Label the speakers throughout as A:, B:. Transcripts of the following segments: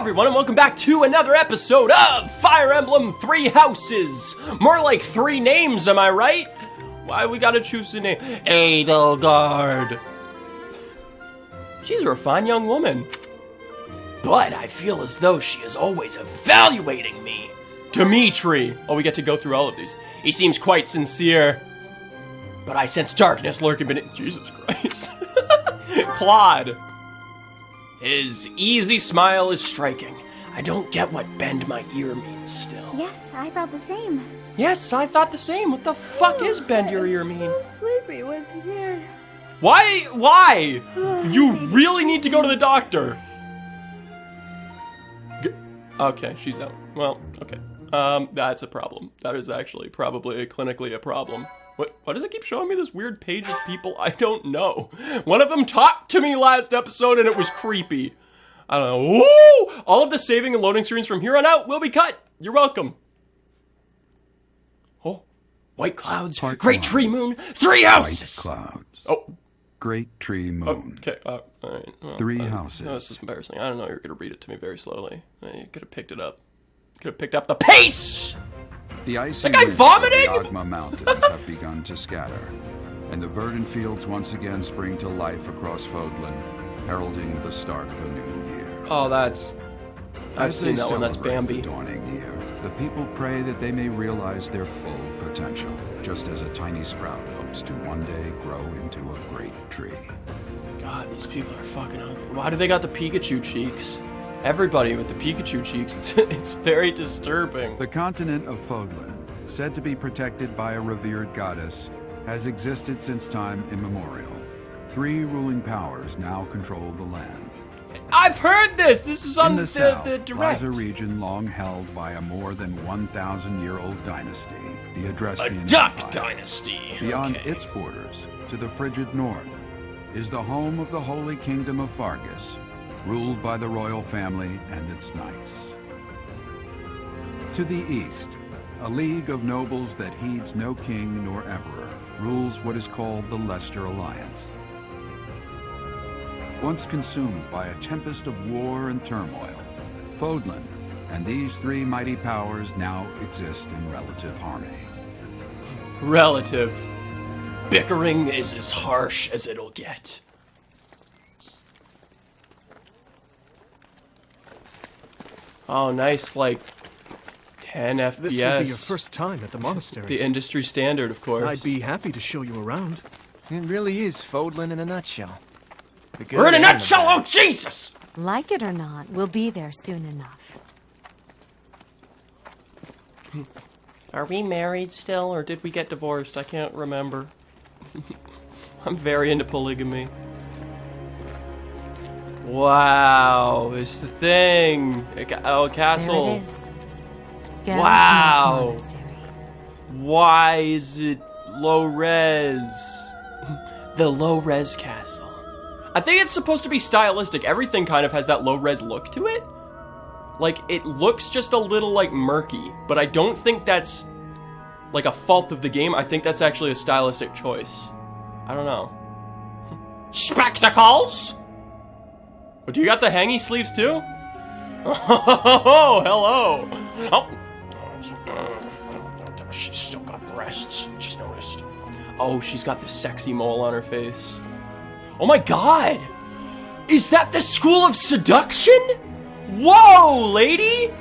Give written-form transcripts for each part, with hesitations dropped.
A: everyone, and welcome back to another episode of Fire Emblem 3 Houses. More like 3 names, am I right? Why we gotta choose a name? Edelgard. She's a refined young woman. But I feel as though she is always evaluating me. Dimitri. Oh, we get to go through all of these. He seems quite sincere. But I sense darkness lurking beneath. Jesus Christ. Claude. His easy smile is striking. I don't get what bend my ear means still.
B: Yes, I thought the same.
A: Yes, I thought the same. What the fuck is bend your ear mean?
B: I'm so sleepy once again.
A: Why? Why? You really need to go to the doctor. Okay, she's out. Well, okay. That's a problem. That is actually probably clinically a problem. Why does it keep showing me this weird page of people I don't know? One of them talked to me last episode and it was creepy. I don't know. Woo! All of the saving and loading screens from here on out will be cut. You're welcome. Oh, white clouds, great tree moon, 3 houses.
C: White clouds.
A: Oh.
C: Great tree moon.
A: Okay, all right. Well,
C: 3 houses.
A: No, this is embarrassing. I don't know. You're going to read it to me very slowly. You could have picked it up. Could have picked up the pace!
C: The icy
A: That guy
C: winds
A: vomiting?
C: of the Ogma Mountains have begun to scatter, and the verdant fields once again spring to life across Fodlan, heralding the start of a new year.
A: Oh, that's... I've
C: As
A: seen
C: they
A: that one. That's
C: celebrate
A: Bambi.
C: the dawning year, the people pray that they may realize their full potential, just as a tiny sprout hopes to one day grow into a great tree.
A: God, these people are fucking hungry. Why do they got the Pikachu cheeks? Everybody with the Pikachu cheeks, it's very disturbing.
C: The continent of Fodlan, said to be protected by a revered goddess, has existed since time immemorial. 3 ruling powers now control the land.
A: I've heard this! This is on
C: In the south
A: the
C: lies
A: direct.
C: a region long held by a more than 1,000-year-old dynasty, the Adrestian
A: Duck
C: Empire.
A: Dynasty.
C: Beyond
A: Okay.
C: its borders, to the frigid north, is the home of the Holy Kingdom of Fargus, ruled by the royal family and its knights. To the east, a league of nobles that heeds no king nor emperor rules what is called the Leicester Alliance. Once consumed by a tempest of war and turmoil, Fodlan and these 3 mighty powers now exist in relative harmony.
A: Relative. Bickering is as harsh as it'll get. Oh, nice, like, 10 FPS.
D: This will be your first time at the monastery.
A: The industry standard, of course.
D: I'd be happy to show you around.
E: It really is Fodlan in a nutshell. The good
A: We're in a
E: and the
A: nutshell,
E: bad.
A: oh Jesus!
B: Like it or not, we'll be there soon enough.
A: Are we married still, or did we get divorced? I can't remember. I'm very into polygamy. Wow, it's the thing. Oh, castle.
B: There it is. Go
A: Wow.
B: to the monastery.
A: Why is it low res? The low res castle. I think it's supposed to be stylistic. Everything kind of has that low res look to it. Like, it looks just a little, like, murky. But I don't think that's, like, a fault of the game. I think that's actually a stylistic choice. I don't know. Spectacles? Oh, do you got the hangy sleeves, too? Oh, hello. Oh. She's still got breasts. Just noticed. Oh, she's got the sexy mole on her face. Oh my god! Is that the School of Seduction? Whoa, lady!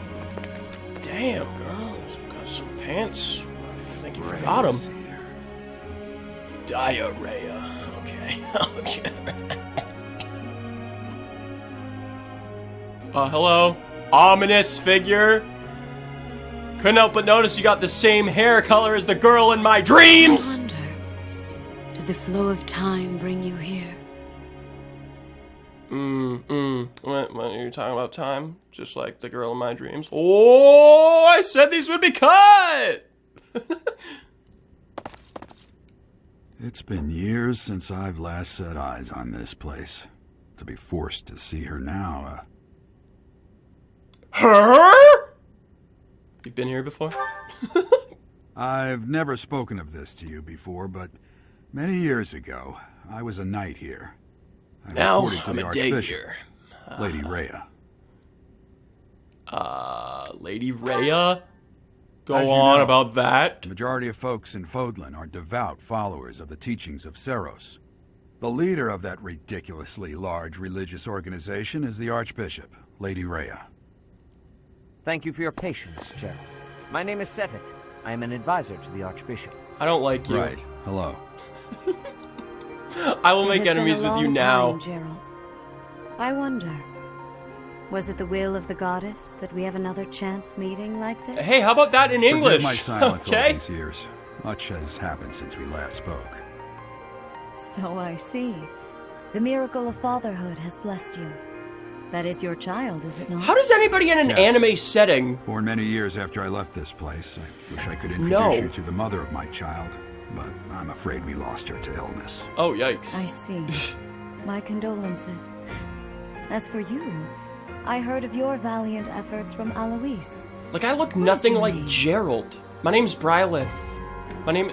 A: Damn, girl. Got some pants. I think you forgot them. Diarrhea. Okay. Okay. Hello? Ominous figure? Couldn't help but notice you got the same hair color as the girl in my dreams!
F: I wonder, did the flow of time bring you here?
A: What are you talking about time? Just like the girl in my dreams? Oh, I said these would be cut!
C: It's been years since I've last set eyes on this place. To be forced to see her now,
A: Her? You've been here before?
C: I've never spoken of this to you before, but many years ago, I was a knight here. I
A: Now
C: reported to
A: I'm
C: the
A: a day
C: Archbishop,
A: here.
C: Lady Rhea.
A: Lady Rhea? Go
C: As you
A: on
C: know,
A: about that.
C: The majority of folks in Fodlan are devout followers of the teachings of Seros. The leader of that ridiculously large religious organization is the Archbishop, Lady Rhea.
E: Thank you for your patience, Gerald. My name is Seteth. I am an advisor to the Archbishop.
A: I don't like you.
C: Right. Hello.
A: I will
F: It
A: make
F: has been
A: enemies
F: a
A: with you
F: long
A: now.
F: time, Gerald. I wonder, was it the will of the goddess that we have another chance meeting like this?
A: Hey, how about that in English?
C: Forgive my silence all
A: Okay.
C: these years. Much has happened since we last spoke.
F: So I see. The miracle of fatherhood has blessed you. That is your child, is it not?
A: How does anybody in an
C: Yes.
A: anime setting?
C: Born many years after I left this place, I wish I could introduce
A: No.
C: you to the mother of my child, but I'm afraid we lost her to illness.
A: Oh, yikes.
F: I see. My condolences. As for you, I heard of your valiant efforts from Alois.
A: Like, I look
F: What is
A: nothing
F: your
A: like
F: name?
A: Gerald. My name's Brylith. My name...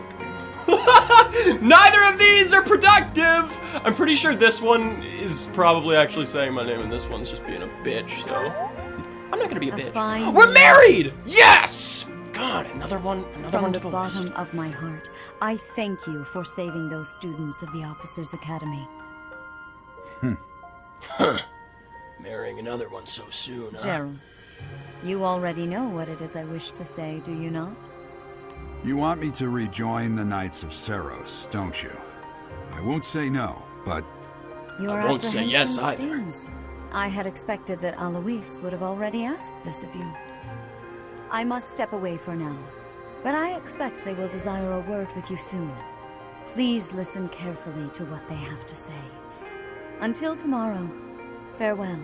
A: Neither of these are productive! I'm pretty sure this one is probably actually saying my name, and this one's just being a bitch, so... I'm not gonna be a bitch.
F: fine
A: We're
F: name.
A: married! Yes! God, another one
F: From
A: to
F: the
A: the
F: bottom
A: list.
F: of my heart, I thank you for saving those students of the Officers' Academy.
A: Marrying another one so soon, huh?
F: Gerald, you already know what it is I wish to say, do you not?
C: You want me to rejoin the Knights of Seros, don't you? I won't say no, but
F: Your
A: I won't say yes
F: apprehension
A: either.
F: stings. I had expected that Alois would have already asked this of you. I must step away for now, but I expect they will desire a word with you soon. Please listen carefully to what they have to say. Until tomorrow, farewell.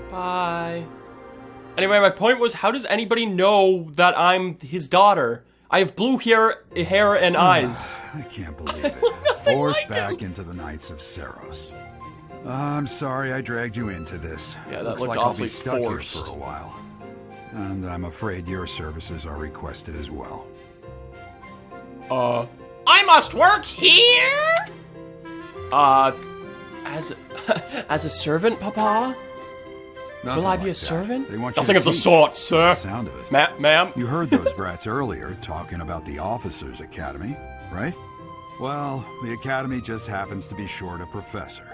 A: Bye. Anyway, my point was, how does anybody know that I'm his daughter? I have blue hair and eyes.
C: I can't believe it. Forced back into the Knights of Seros. I'm sorry I dragged you into this.
A: Yeah, that
C: Looks
A: looked
C: like I'll
A: awfully
C: be stuck
A: forced.
C: here for a while. And I'm afraid your services are requested as well.
A: I must work here? As as a servant, Papa?
C: Nothing
A: Will I be
C: like
A: a
C: that.
A: servant?
C: They want you
A: Nothing
C: to
A: of the
C: teach.
A: sort, sir.
C: The sound of it.
A: Ma'am?
C: You heard those brats earlier talking about the Officers' Academy, right? Well, the Academy just happens to be short a professor.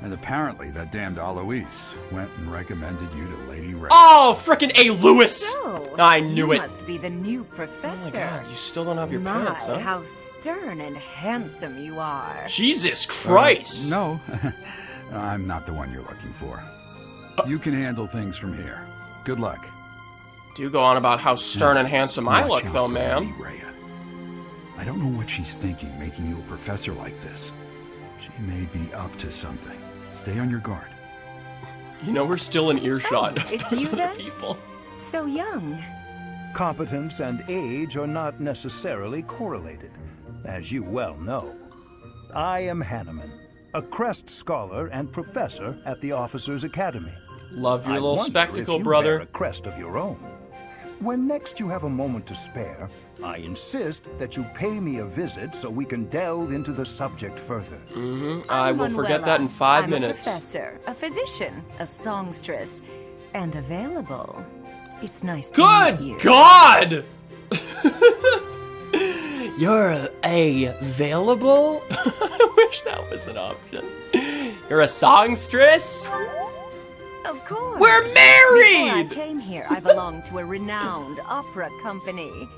C: And apparently that damned Alois went and recommended you to Lady Rhea.
A: Oh, frickin' A. Lewis!
G: So,
A: I knew
G: you
A: it.
G: must be the new
A: Oh my
G: professor.
A: god, you still don't have your
G: My,
A: pants, huh?
G: how stern and handsome you are.
A: Jesus Christ!
C: No, I'm not the one you're looking for. You can handle things from here. Good luck.
A: Do you go on about how stern and handsome I
C: Watch
A: look,
C: out
A: though,
C: for
A: ma'am?
C: Lady Rhea. I don't know what she's thinking making you a professor like this. She may be up to something. Stay on your guard.
A: You know we're still in earshot
G: Oh,
A: of
G: it's
A: those
G: you
A: other
G: then?
A: people.
G: So young.
H: Competence and age are not necessarily correlated, as you well know. I am Hanneman, a Crest Scholar and Professor at the Officers' Academy.
A: Love your
H: I
A: little
H: wonder
A: spectacle,
H: if you
A: brother.
H: bear a crest of your own. When next you have a moment to spare, I insist that you pay me a visit so we can delve into the subject further.
A: I
G: I'm
A: will forget
G: Manuela.
A: that in 5
G: I'm
A: minutes.
G: a professor, a physician, a songstress, and available. It's nice to meet you.
A: Good God! You're available? I wish that was an option. You're a songstress?
G: Of course.
A: We're
G: Before I
A: married!
G: came here, I belonged to a renowned opera company.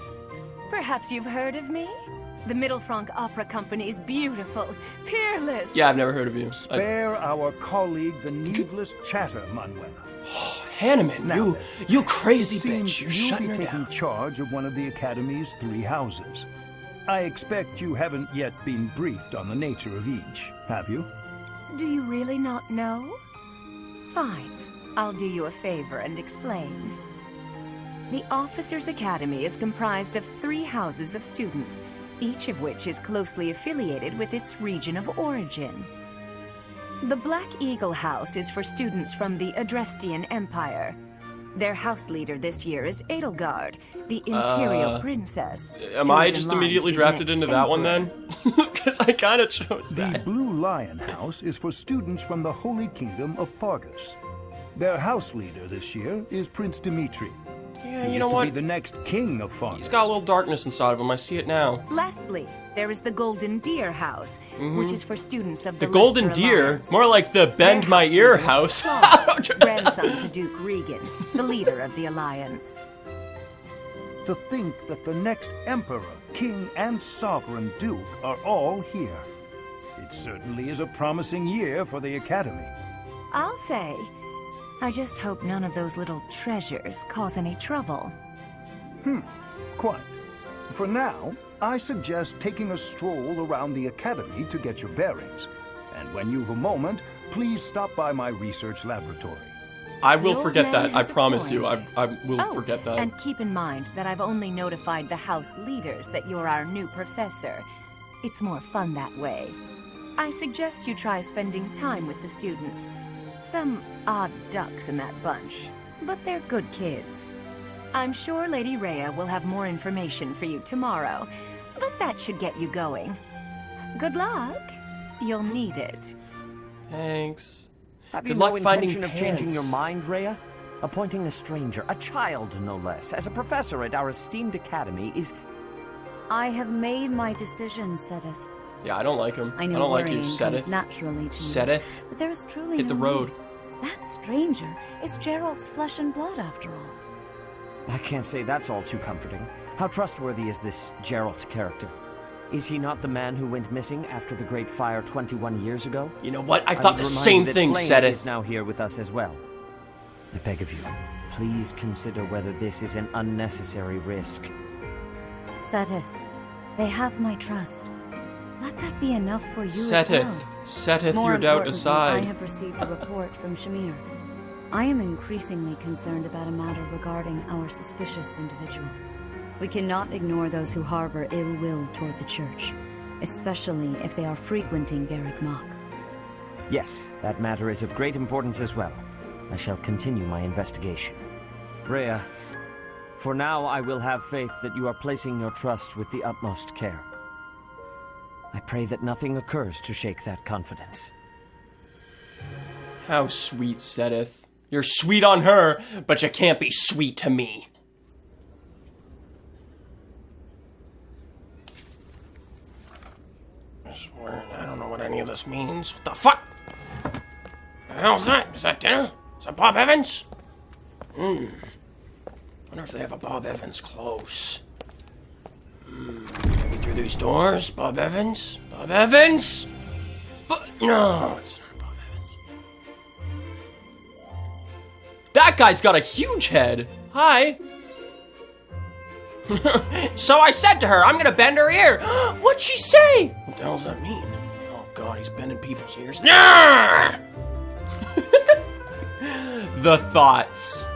G: Perhaps you've heard of me? The Middlefranc Opera Company's beautiful, peerless.
A: Yeah, I've never heard of you.
H: Spare our colleague the needless chatter, Manuela.
A: Hanneman,
H: Now
A: you crazy
H: It seems
A: bitch. You're
H: you'll
A: shutting
H: be
A: her
H: taking
A: down.
H: charge of one of the Academy's 3 houses. I expect you haven't yet been briefed on the nature of each, have you?
G: Do you really not know? Fine. I'll do you a favor and explain. The Officers' Academy is comprised of 3 houses of students, each of which is closely affiliated with its region of origin. The Black Eagle House is for students from the Adrestian Empire. Their house leader this year is Edelgard, the Imperial Princess.
A: Am
G: who
A: I
G: is in
A: just
G: line to
A: immediately
G: be the
A: drafted
G: next
A: into that one
G: emperor.
A: then? Because I kind of chose
H: The
A: that.
H: Blue Lion House is for students from the Holy Kingdom of Fargus. Their house leader this year is Prince Dimitri.
A: Yeah,
H: He
A: you
H: is
A: know
H: to
A: what?
H: be the next king of Fargus.
A: He's got a little darkness inside of him. I see it now.
G: Lastly, there is the Golden Deer House, which is for students of
A: The
G: the
A: Golden
G: Leicester
A: Deer?
G: Alliance.
A: More like the Bend
G: Their
A: My
G: house
A: Ear
G: leader is
A: house.
G: Claude, grandson to Duke Regan, the leader of the Alliance.
H: To think that the next emperor, king, and sovereign duke are all here. It certainly is a promising year for the Academy.
G: I'll say, I just hope none of those little treasures cause any trouble.
H: Quite. For now, I suggest taking a stroll around the Academy to get your bearings. And when you've a moment, please stop by my research laboratory.
A: I will
G: The old
A: forget
G: man
A: that. I
G: has a
A: promise you.
G: point.
A: I will
G: Oh,
A: forget that.
G: and keep in mind that I've only notified the house leaders that you're our new professor. It's more fun that way. I suggest you try spending time with the students. Some odd ducks in that bunch, but they're good kids. I'm sure Lady Rhea will have more information for you tomorrow, but that should get you going. Good luck. You'll need it.
A: Thanks.
E: Have you
A: Good
E: no
A: luck finding
E: intention of changing your
A: pants.
E: mind, Rhea? Appointing a stranger, a child no less, as a professor at our esteemed academy is...
F: I have made my decision, Sedith.
A: Yeah, I don't like him.
F: I know
A: don't like you,
F: worrying
A: Sedith.
F: comes naturally to me,
A: Sedith.
F: but there is truly
A: Hit the
F: no
A: road.
F: need. That stranger is Gerald's flesh and blood, after all.
E: I can't say that's all too comforting. How trustworthy is this Geralt character? Is he not the man who went missing after the Great Fire 21 years ago?
A: You know what? I
E: would
A: thought the
E: remind
A: same
E: you that
A: thing,
E: Flame
A: Sedith.
E: is now here with us as well. I beg of you, please consider whether this is an unnecessary risk.
F: Sedith, they have my trust. Let that be enough for you
A: Seteth.
F: as well.
A: Setteth
F: More
A: your doubt
F: importantly,
A: aside.
F: I have received a report from Shamir. I am increasingly concerned about a matter regarding our suspicious individual. We cannot ignore those who harbor ill will toward the church, especially if they are frequenting Garrick Mach.
E: Yes, that matter is of great importance as well. I shall continue my investigation. Rhea, for now I will have faith that you are placing your trust with the utmost care. I pray that nothing occurs to shake that confidence.
A: How sweet, Sedith. You're sweet on her, but you can't be sweet to me. I don't know what any of this means. What the fuck? The hell's that? Is that dinner? Is that Bob Evans? Wonder if they have a Bob Evans close. Maybe through these doors? Bob Evans? Bob Evans? But no, it's not Bob Evans. That guy's got a huge head. Hi. So I said to her, I'm gonna bend her ear. What'd she say? What the hell does that mean? Oh god, he's bending people's ears. Nah! The thoughts.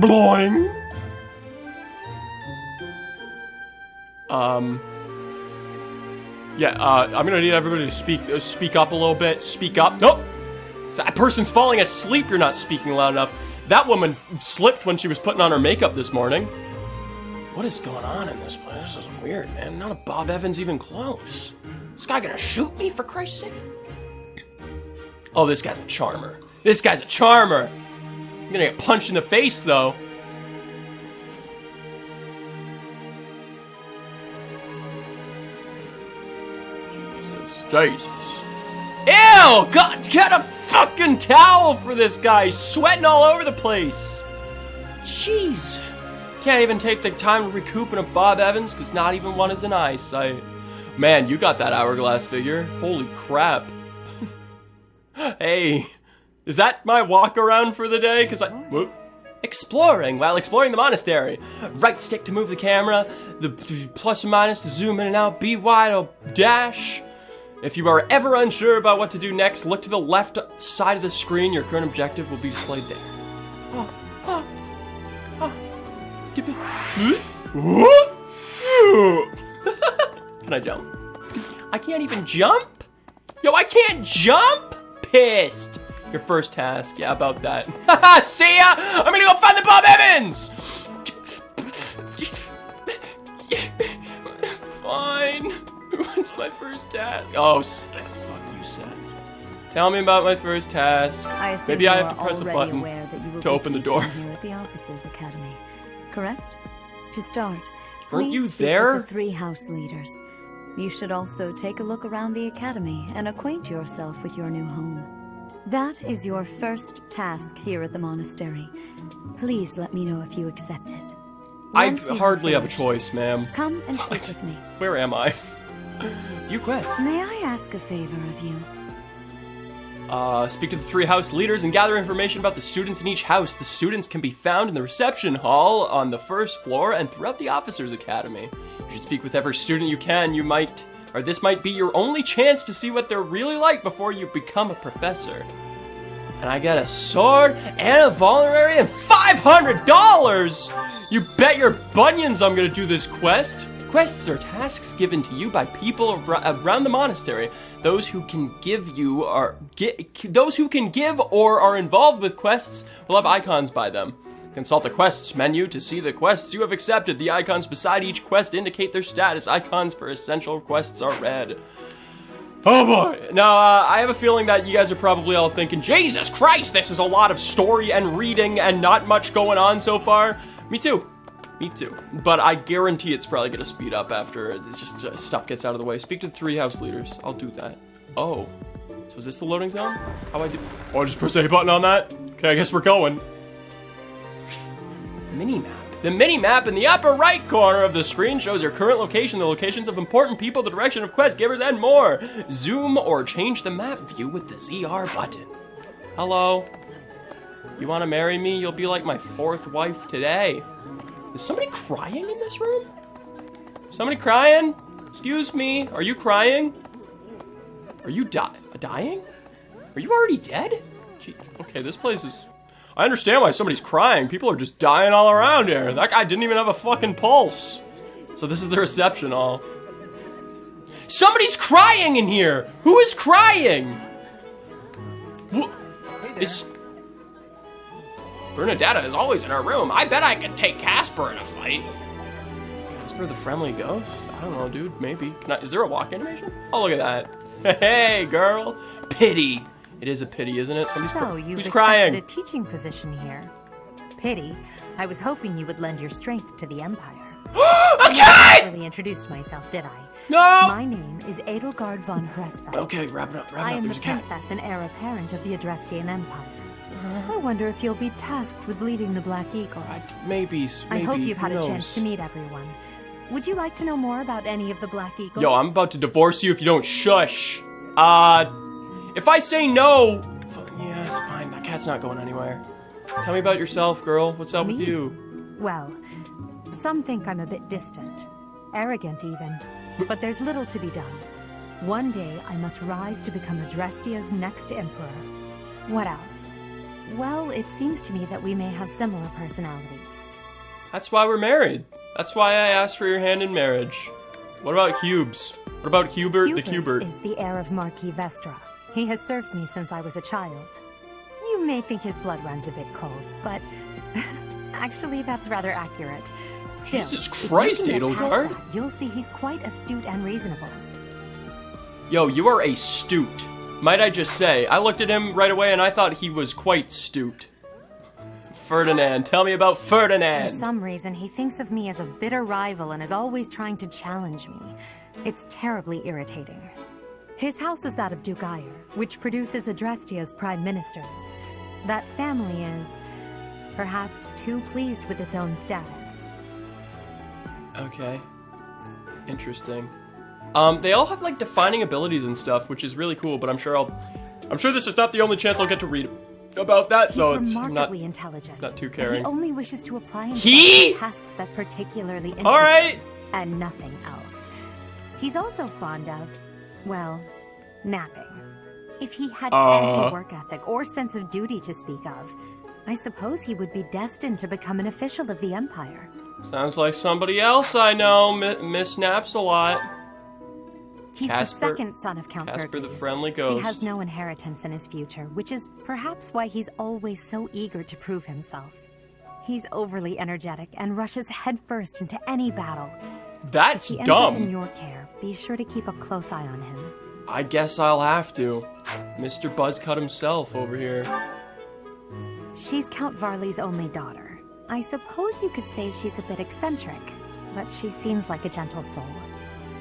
A: Bloing. Yeah, I'm gonna need everybody to speak up a little bit. Speak up. Nope. So that person's falling asleep. You're not speaking loud enough. That woman slipped when she was putting on her makeup this morning. What is going on in this place? This is weird, man. Not a Bob Evans even close. This guy gonna shoot me, for Christ's sake? Oh, this guy's a charmer. This guy's a charmer. I'm gonna get punched in the face, though. Jesus. Ew! God, get a fucking towel for this guy. He's sweating all over the place. Jeez. Can't even take the time to recoup in a Bob Evans because not even one is in eyesight. Man, you got that hourglass figure. Holy crap. Hey, is that my walk around for the day? Because whoop. Exploring while exploring the monastery. Right stick to move the camera. The plus and minus to zoom in and out. B wide or dash. If you are ever unsure about what to do next, look to the left side of the screen. Your current objective will be displayed there. Can I jump? I can't even jump? Yo, I can't jump? Pissed. Your first task. Yeah, about that. See ya! I'm gonna go find the Bob Evans! Fine. What's my first task? Oh, fuck you, Seth. Tell me about my first task.
F: I assume
A: Maybe
F: you
A: I have
F: are
A: to press a
F: already
A: button
F: aware that you will
A: to
F: be
A: open the
F: teaching
A: door.
F: here at the Officers' Academy, correct? To start,
A: Weren't
F: please
A: you
F: speak
A: there?
F: with the 3 house leaders. You should also take a look around the academy and acquaint yourself with your new home. That is your first task here at the monastery. Please let me know if you accept it.
A: I
F: Once you
A: hardly have a
F: finished,
A: choice, ma'am.
F: Come and speak with me.
A: Where am I? View quest.
F: May I ask a favor of you?
A: Speak to the 3 house leaders and gather information about the students in each house. The students can be found in the reception hall on the 1st floor and throughout the Officers' Academy. You should speak with every student you can. This might be your only chance to see what they're really like before you become a professor. And I get a sword and a vulnerary and $500! You bet your bunions I'm gonna do this quest. Quests are tasks given to you by people around the monastery. Those who can give or are involved with quests will have icons by them. Consult the quests menu to see the quests you have accepted. The icons beside each quest indicate their status. Icons for essential quests are red. Oh boy! Now, I have a feeling that you guys are probably all thinking, Jesus Christ, this is a lot of story and reading and not much going on so far. Me too. Me too. But I guarantee it's probably going to speed up after it's just stuff gets out of the way. Speak to the 3 house leaders. I'll do that. Oh. So is this the loading zone? How do I do? Oh, I just press A button on that? Okay, I guess we're going. Mini-map. The mini-map in the upper right corner of the screen shows your current location, the locations of important people, the direction of quest givers, and more. Zoom or change the map view with the ZR button. Hello. You want to marry me? You'll be like my 4th wife today. Is somebody crying in this room? Somebody crying? Excuse me, are you crying? Are you dying? Are you already dead? Gee, okay, this place is... I understand why somebody's crying. People are just dying all around here. That guy didn't even have a fucking pulse. So this is the reception hall. Somebody's crying in here! Who is crying? What? Is... Bernadetta is always in her room. I bet I could take Casper in a fight. Casper the friendly ghost? I don't know, dude. Maybe. Is there a walk animation? Oh, look at that. Hey, girl. Pity. It is a pity, isn't it? Who's
B: You've
A: crying?
B: accepted a teaching position here. Pity. I was hoping you would lend your strength to the Empire.
A: Okay!
B: I never really introduced myself, did I?
A: No!
B: My name is Edelgard von Hrespa.
A: Okay, wrap it up,
B: I am the
A: There's a cat.
B: princess and heir apparent of the Adrestian Empire. I wonder if you'll be tasked with leading the Black Eagles.
A: Maybe.
B: I hope you've had
A: who
B: a
A: knows?
B: chance to meet everyone. Would you like to know more about any of the Black Eagles?
A: Yo, I'm about to divorce you if you don't shush. If I say no... Yeah, it's fine. That cat's not going anywhere. Tell me about yourself, girl. What's up with
B: Me?
A: you?
B: Well, some think I'm a bit distant. Arrogant, even. But there's little to be done. One day, I must rise to become Adrestia's next emperor. What else? Well, it seems to me that we may have similar personalities.
A: That's why we're married. That's why I asked for your hand in marriage. What about Hubes? What about Hubert the Hubert?
B: Is the heir of Marquis Vestra. He has served me since I was a child. You may think his blood runs a bit cold, but actually that's rather accurate. Still,
A: Jesus Christ,
B: if you can get past
A: Edelgard.
B: that, you'll see he's quite astute and reasonable.
A: Yo, you are astute. Might I just say, I looked at him right away and I thought he was quite astute. Ferdinand, tell me about Ferdinand.
B: For some reason, he thinks of me as a bitter rival and is always trying to challenge me. It's terribly irritating. His house is that of Duke Eyre, which produces Adrestia's prime ministers. That family is, perhaps, too pleased with its own status.
A: Okay. Interesting. They all have like defining abilities and stuff, which is really cool, but I'm sure this is not the only chance I'll get to read about that,
B: He's
A: so it's
B: remarkably intelligent.
A: not too
B: but
A: caring.
B: He only wishes to apply himself
A: He?
B: to tasks that particularly interest
A: All right.
B: him, and nothing else. He's also fond of, well, napping. If he had any work ethic or sense of duty to speak of, I suppose he would be destined to become an official of the Empire.
A: Sounds like somebody else I know Miss Naps a lot.
B: He's
A: Casper-
B: the second son of Count
A: Casper the
B: Gertrude.
A: friendly ghost.
B: He has no inheritance in his future, which is perhaps why he's always so eager to prove himself. He's overly energetic and rushes headfirst into any battle.
A: That's
B: He ends up in
A: dumb.
B: your care. Be sure to keep a close eye on him.
A: I guess I'll have to. Mr. Buzzcut himself over here.
B: She's Count Varley's only daughter. I suppose you could say she's a bit eccentric, but she seems like a gentle soul.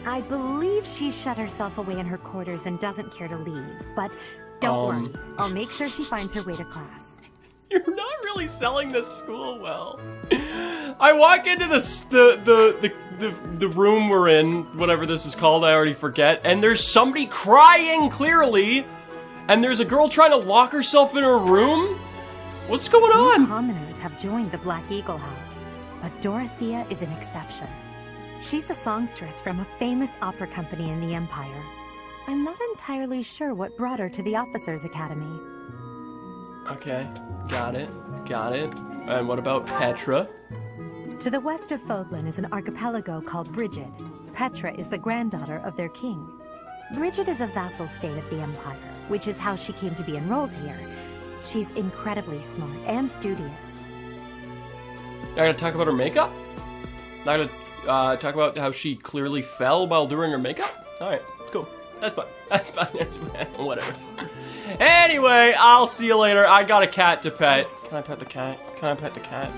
B: I believe she shut herself away in her quarters and doesn't care to leave, but don't worry. I'll make sure she finds her way to class.
A: You're not really selling this school well. I walk into the room we're in, whatever this is called, I already forget, and there's somebody crying clearly, and there's a girl trying to lock herself in her room? What's going on?
B: Commoners have joined the Black Eagle House, but Dorothea is an exception. She's a songstress from a famous opera company in the Empire. I'm not entirely sure what brought her to the Officers' Academy.
A: Okay, got it. And what about Petra?
B: To the west of Fodlan is an archipelago called Brigid. Petra is the granddaughter of their king. Brigid is a vassal state of the Empire, which is how she came to be enrolled here. She's incredibly smart and studious.
A: Not gonna talk about her makeup? Not gonna talk about how she clearly fell while doing her makeup? Alright, cool. That's fine. Whatever. Anyway, I'll see you later. I got a cat to pet. Can I pet the cat? Can I pet the cat?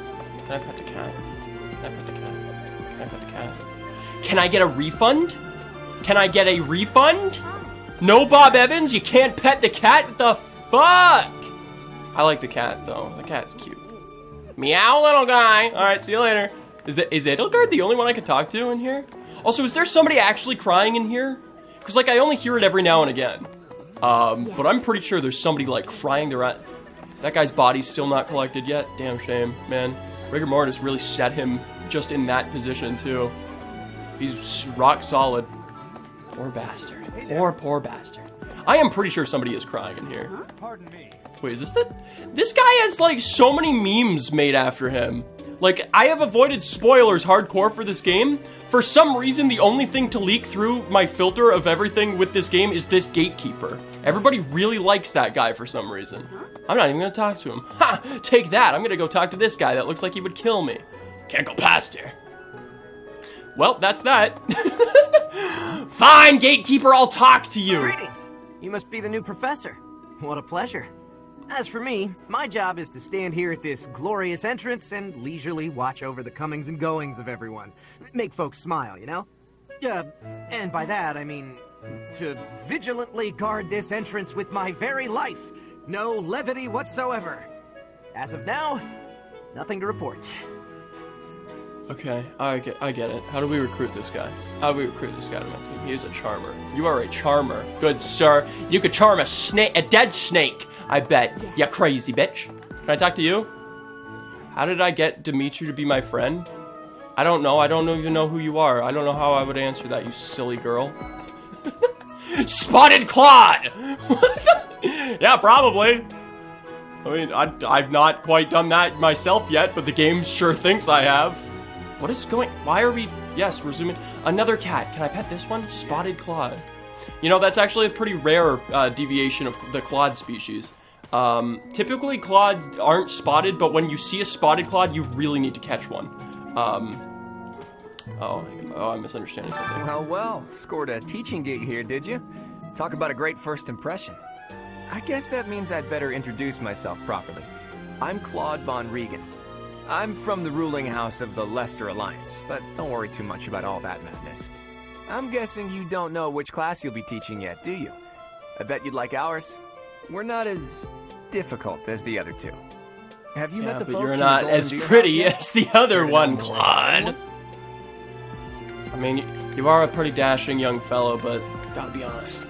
A: Can I pet the cat? Can I pet the cat? Can I pet the cat? Can I get a refund? Can I get a refund? No, Bob Evans, you can't pet the cat? What the fuck? I like the cat, though. The cat's cute. Meow, little guy. Alright, see you later. Is Edelgard the only one I could talk to in here? Also, is there somebody actually crying in here? Because, like, I only hear it every now and again. But I'm pretty sure there's somebody, like, crying their ass. That guy's body's still not collected yet. Damn shame, man. Rigor Mortis really set him just in that position, too. He's rock solid. Poor bastard. Poor bastard. I am pretty sure somebody is crying in here.
H: Pardon me.
A: Wait, is this the... This guy has, like, so many memes made after him. Like, I have avoided spoilers hardcore for this game. For some reason, the only thing to leak through my filter of everything with this game is this gatekeeper. Everybody really likes that guy for some reason. I'm not even gonna talk to him. Ha! Take that! I'm gonna go talk to this guy that looks like he would kill me. Can't go past here. Well, that's that. Fine, gatekeeper, I'll talk to you.
I: Greetings. You must be the new professor. What a pleasure. As for me, my job is to stand here at this glorious entrance and leisurely watch over the comings and goings of everyone. Make folks smile, you know? And by that, I mean to vigilantly guard this entrance with my very life. No levity whatsoever. As of now, nothing to report.
A: Okay, I get it. How do we recruit this guy? How do we recruit this guy to my team? He is a charmer. You are a charmer. Good sir. You could charm a snake, a dead snake, I bet. Yes. You crazy bitch. Can I talk to you? How did I get Dimitri to be my friend? I don't know. I don't even know who you are. I don't know how I would answer that, you silly girl. Spotted Claude! Yeah, probably. I mean, I've not quite done that myself yet, but the game sure thinks I have. What is going... Why are we... Yes, we're zooming. Another cat. Can I pet this one? Spotted Claude. You know, that's actually a pretty rare deviation of the Claude species. Typically, Claudes aren't spotted, but when you see a spotted Claude, you really need to catch one. Oh, I'm misunderstanding something.
J: Well, scored a teaching gig here, did you? Talk about a great first impression. I guess that means I'd better introduce myself properly. I'm Claude von Regan. I'm from the ruling house of the Leicester Alliance, but don't worry too much about all that madness. I'm guessing you don't know which class you'll be teaching yet, do you? I bet you'd like ours. We're not as difficult as the other two. Have you met the folks?
A: You're not as pretty as the other one, Claude. I mean, you are a pretty dashing young fellow, but gotta be honest.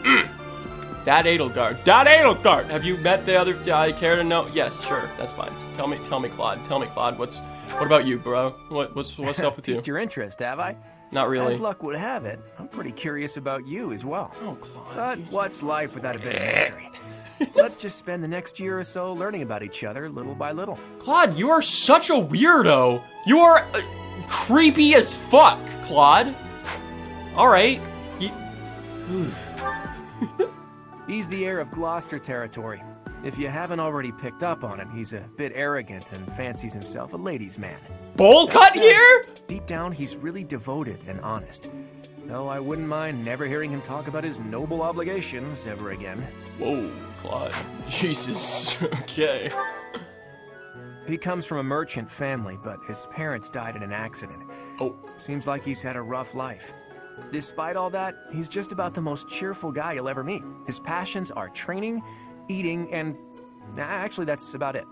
A: That Edelgard. That Edelgard! Have you met the other... I care to know? Yes, sure. That's fine. Tell me, Claude. Tell me, Claude. What about you, bro? What's up with you?
J: Piqued your interest, have I?
A: Not really.
J: As luck would have it, I'm pretty curious about you as well.
A: Oh, Claude.
J: But what's life without a bit of mystery? Let's just spend the next year or so learning about each other little by little.
A: Claude, you are such a weirdo. You are creepy as fuck, Claude. All right.
J: He's the heir of Gloucester territory. If you haven't already picked up on it, he's a bit arrogant and fancies himself a ladies' man.
A: Bowl cut here?
J: Deep down, he's really devoted and honest. though I wouldn't mind never hearing him talk about his noble obligations ever again.
A: Whoa, Claude. Jesus. Okay.
J: He comes from a merchant family, but his parents died in an accident.
A: Oh.
J: Seems like he's had a rough life. Despite all that, he's just about the most cheerful guy you'll ever meet. His passions are training, eating, and... actually, that's about it.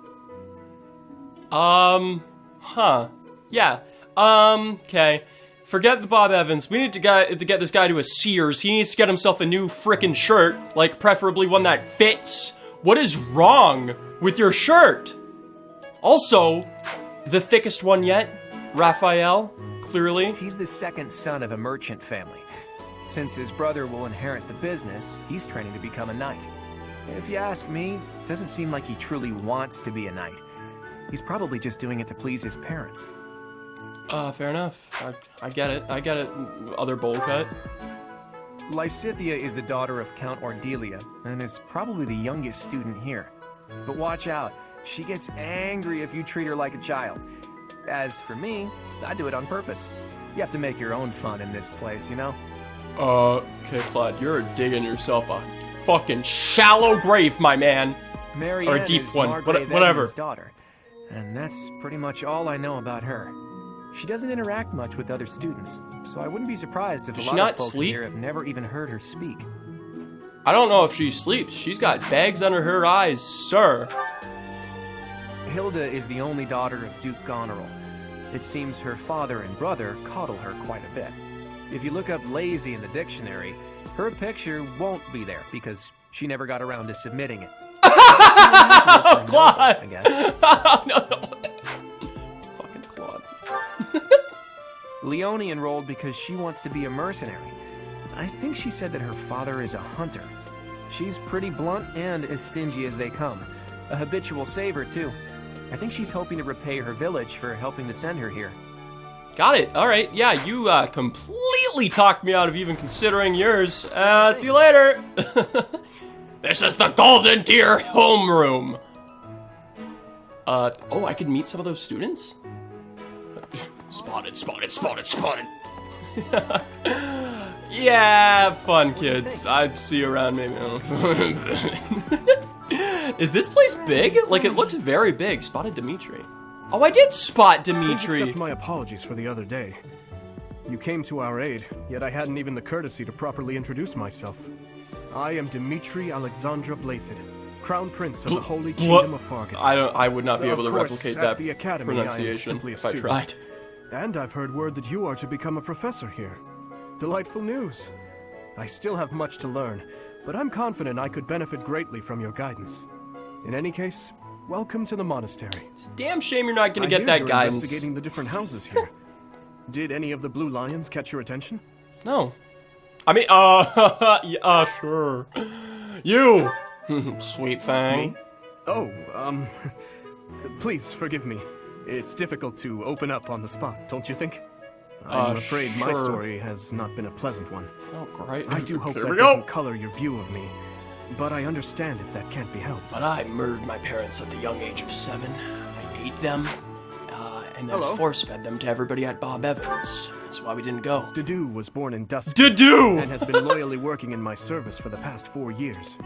A: Huh. Yeah. Okay. Forget the Bob Evans. We need to get this guy to a Sears. He needs to get himself a new frickin' shirt. Like, preferably one that fits. What is wrong with your shirt? Also, the thickest one yet, Raphael, clearly.
J: He's the second son of a merchant family. Since his brother will inherit the business, he's training to become a knight. If you ask me, it doesn't seem like he truly wants to be a knight. He's probably just doing it to please his parents.
A: Fair enough. I get it. I get it, other bowl cut.
J: Lysithea is the daughter of Count Ordelia, and is probably the youngest student here. But watch out, she gets angry if you treat her like a child. As for me, I do it on purpose. You have to make your own fun in this place, you know?
A: Okay, Claude, you're digging yourself a fucking shallow grave, my man.
J: Marianne
A: or a deep
J: is
A: one,
J: Margrave
A: whatever.
J: Edmund's daughter, and that's pretty much all I know about her. She doesn't interact much with other students, so I wouldn't be surprised if
A: Does
J: a
A: she
J: lot
A: not
J: of folks
A: sleep?
J: here have never even heard her speak.
A: I don't know if she sleeps. She's got bags under her eyes, sir.
J: Hilda is the only daughter of Duke Goneril. It seems her father and brother coddle her quite a bit. If you look up lazy in the dictionary, her picture won't be there because she never got around to submitting it.
A: Oh, Claude!
J: I guess.
A: No. Fucking Claude.
J: Leone enrolled because she wants to be a mercenary. I think she said that her father is a hunter. She's pretty blunt and as stingy as they come. A habitual saver, too. I think she's hoping to repay her village for helping to send her here.
A: Got it. All right. Yeah, you completely talked me out of even considering yours. See you later. This is the Golden Deer homeroom. Oh, I could meet some of those students? Spotted. Yeah, fun, kids. I'd see you around maybe. Is this place big? Like, it looks very big. Spotted Dimitri. Oh, I did spot
D: Please
A: Dimitri.
D: accept my apologies for the other day. You came to our aid, yet I hadn't even the courtesy to properly introduce myself. I am Dimitri Alexandra Blaiffid, Crown Prince of the Holy Kingdom of Fargus.
A: I would not be able to
D: Of course,
A: replicate
D: at
A: that
D: the academy, I am
A: pronunciation
D: simply a
A: if I
D: student.
A: tried.
D: And I've heard word that you are to become a professor here. Delightful news. I still have much to learn, but I'm confident I could benefit greatly from your guidance. In any case, welcome to the monastery.
A: It's a damn shame you're not going to
D: I
A: get
D: hear
A: that
D: you're
A: guidance.
D: investigating the different houses here. Did any of the blue lions catch your attention?
A: No. I mean, yeah, sure. You, Sweet Fang.
D: Me? Oh, please forgive me. It's difficult to open up on the spot, don't you think? I'm afraid my
A: sure.
D: story has not been a pleasant one.
A: Oh, great.
D: I do hope
A: Here
D: that
A: we go.
D: doesn't color your view of me, but I understand if that can't be helped.
A: But I murdered my parents at the young age of 7. I ate them, and then
D: Hello?
A: force-fed them to everybody at Bob Evans. That's why we didn't go.
D: Dedu was born in Dusk
A: Dedu!
D: and has been loyally working in my service for the past 4 years.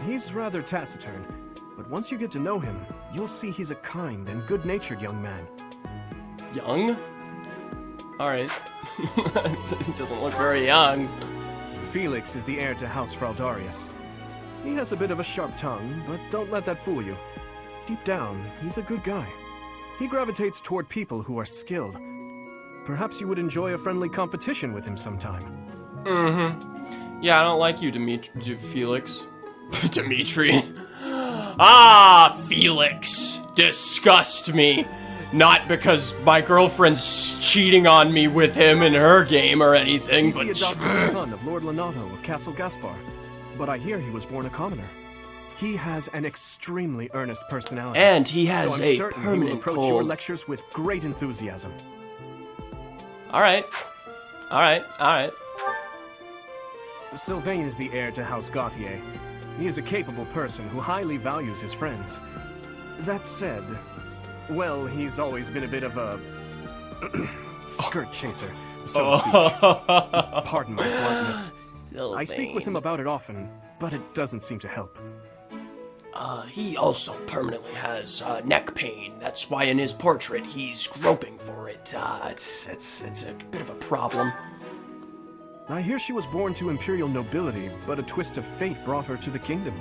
D: He's rather taciturn, but once you get to know him, you'll see he's a kind and good-natured young man.
A: Young? Alright. He doesn't look very young.
D: Felix is the heir to House Fraldarius. He has a bit of a sharp tongue, but don't let that fool you. Deep down, he's a good guy. He gravitates toward people who are skilled. Perhaps you would enjoy a friendly competition with him sometime.
A: Mm-hmm. Yeah, I don't like you, Felix. Dimitri. Ah, Felix. Disgust me. Not because my girlfriend's cheating on me with him in her game or anything,
D: He's
A: but
D: the adopted son of Lord Lenato of Castle Gaspar, but I hear he was born a commoner. He has an extremely earnest personality.
A: And he has
D: so I'm
A: a
D: certain he will
A: permanent
D: approach
A: cold.
D: your lectures with great enthusiasm.
A: Alright.
D: Sylvain is the heir to House Gautier. He is a capable person who highly values his friends. That said, well, he's always been a bit of a skirt chaser, so to speak. Pardon my bluntness.
A: Sylvain.
D: I speak with him about it often, but it doesn't seem to help.
A: He also permanently has neck pain. That's why in his portrait he's groping for it. It's a bit of a problem.
D: I hear she was born to imperial nobility, but a twist of fate brought her to the kingdom.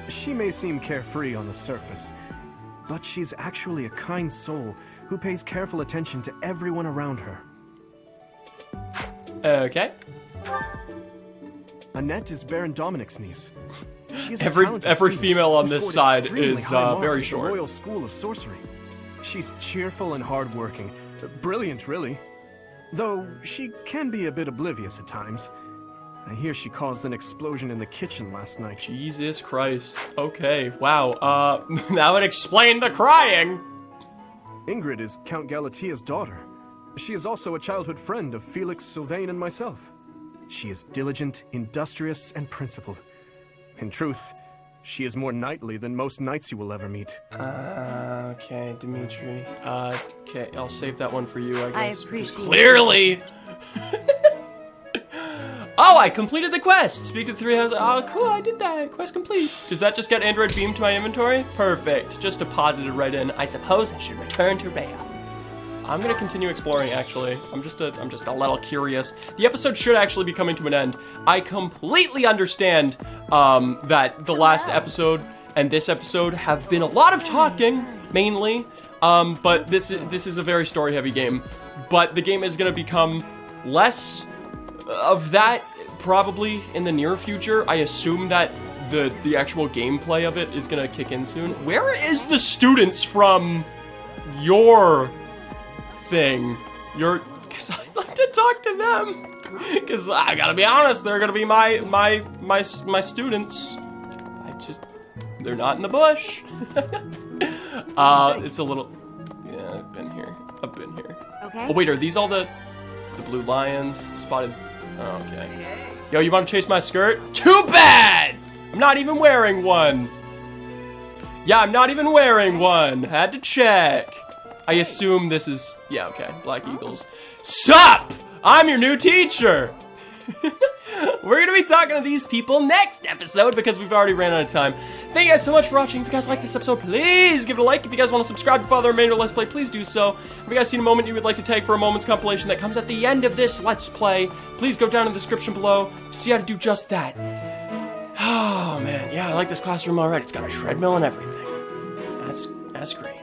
D: She may seem carefree on the surface, but she's actually a kind soul who pays careful attention to everyone around her.
A: Okay.
D: Annette is Baron Dominic's niece. She is a
A: Every
D: talented student
A: female on
D: who
A: this
D: scored
A: side
D: extremely
A: is
D: high marks
A: very
D: at the
A: short.
D: Royal School of Sorcery. She's cheerful and hardworking. Brilliant, really. Though she can be a bit oblivious at times. I hear she caused an explosion in the kitchen last night.
A: Jesus Christ. Okay, wow. That would explain the crying.
D: Ingrid is Count Galatia's daughter. She is also a childhood friend of Felix, Sylvain, and myself. She is diligent, industrious, and principled. In truth, she is more knightly than most knights you will ever meet.
A: Okay, Dimitri. Okay, I'll save that one for you, I guess.
F: I appreciate
A: Clearly! Oh, I completed the quest! Speak to the 3 houses. Oh, cool, I did that. Quest complete. Does that just get Android beamed to my inventory? Perfect. Just deposited right in. I suppose I should return to Rhea. I'm gonna continue exploring, actually. I'm just a little curious. The episode should actually be coming to an end. I completely understand that the last episode and this episode have been a lot of talking, mainly. But this is a very story-heavy game. But the game is gonna become less of that probably in the near future. I assume that the actual gameplay of it is gonna kick in soon. Where is the students from your thing? Because I'd like to talk to them. Because I gotta be honest, they're gonna be my students. They're not in the bush. It's a little. Yeah, I've been here.
F: Okay.
A: Oh wait, are these all the blue lions spotted? Oh, okay. Yo, you want to chase my skirt? Too bad! I'm not even wearing one. Yeah, I'm not even wearing one. Had to check. I assume this is, yeah, okay, Black Eagles. Sup! I'm your new teacher! We're gonna be talking to these people next episode because we've already ran out of time. Thank you guys so much for watching. If you guys like this episode, please give it a like. If you guys want to subscribe to follow the remainder of Let's Play, please do so. If you guys seen a moment you would like to tag for a moment's compilation that comes at the end of this Let's Play, please go down in the description below to see how to do just that. Oh man, yeah, I like this classroom already. It's got a treadmill and everything. That's great.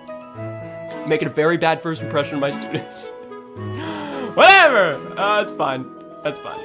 A: Making a very bad first impression of my students. Whatever! It's fine. That's fine.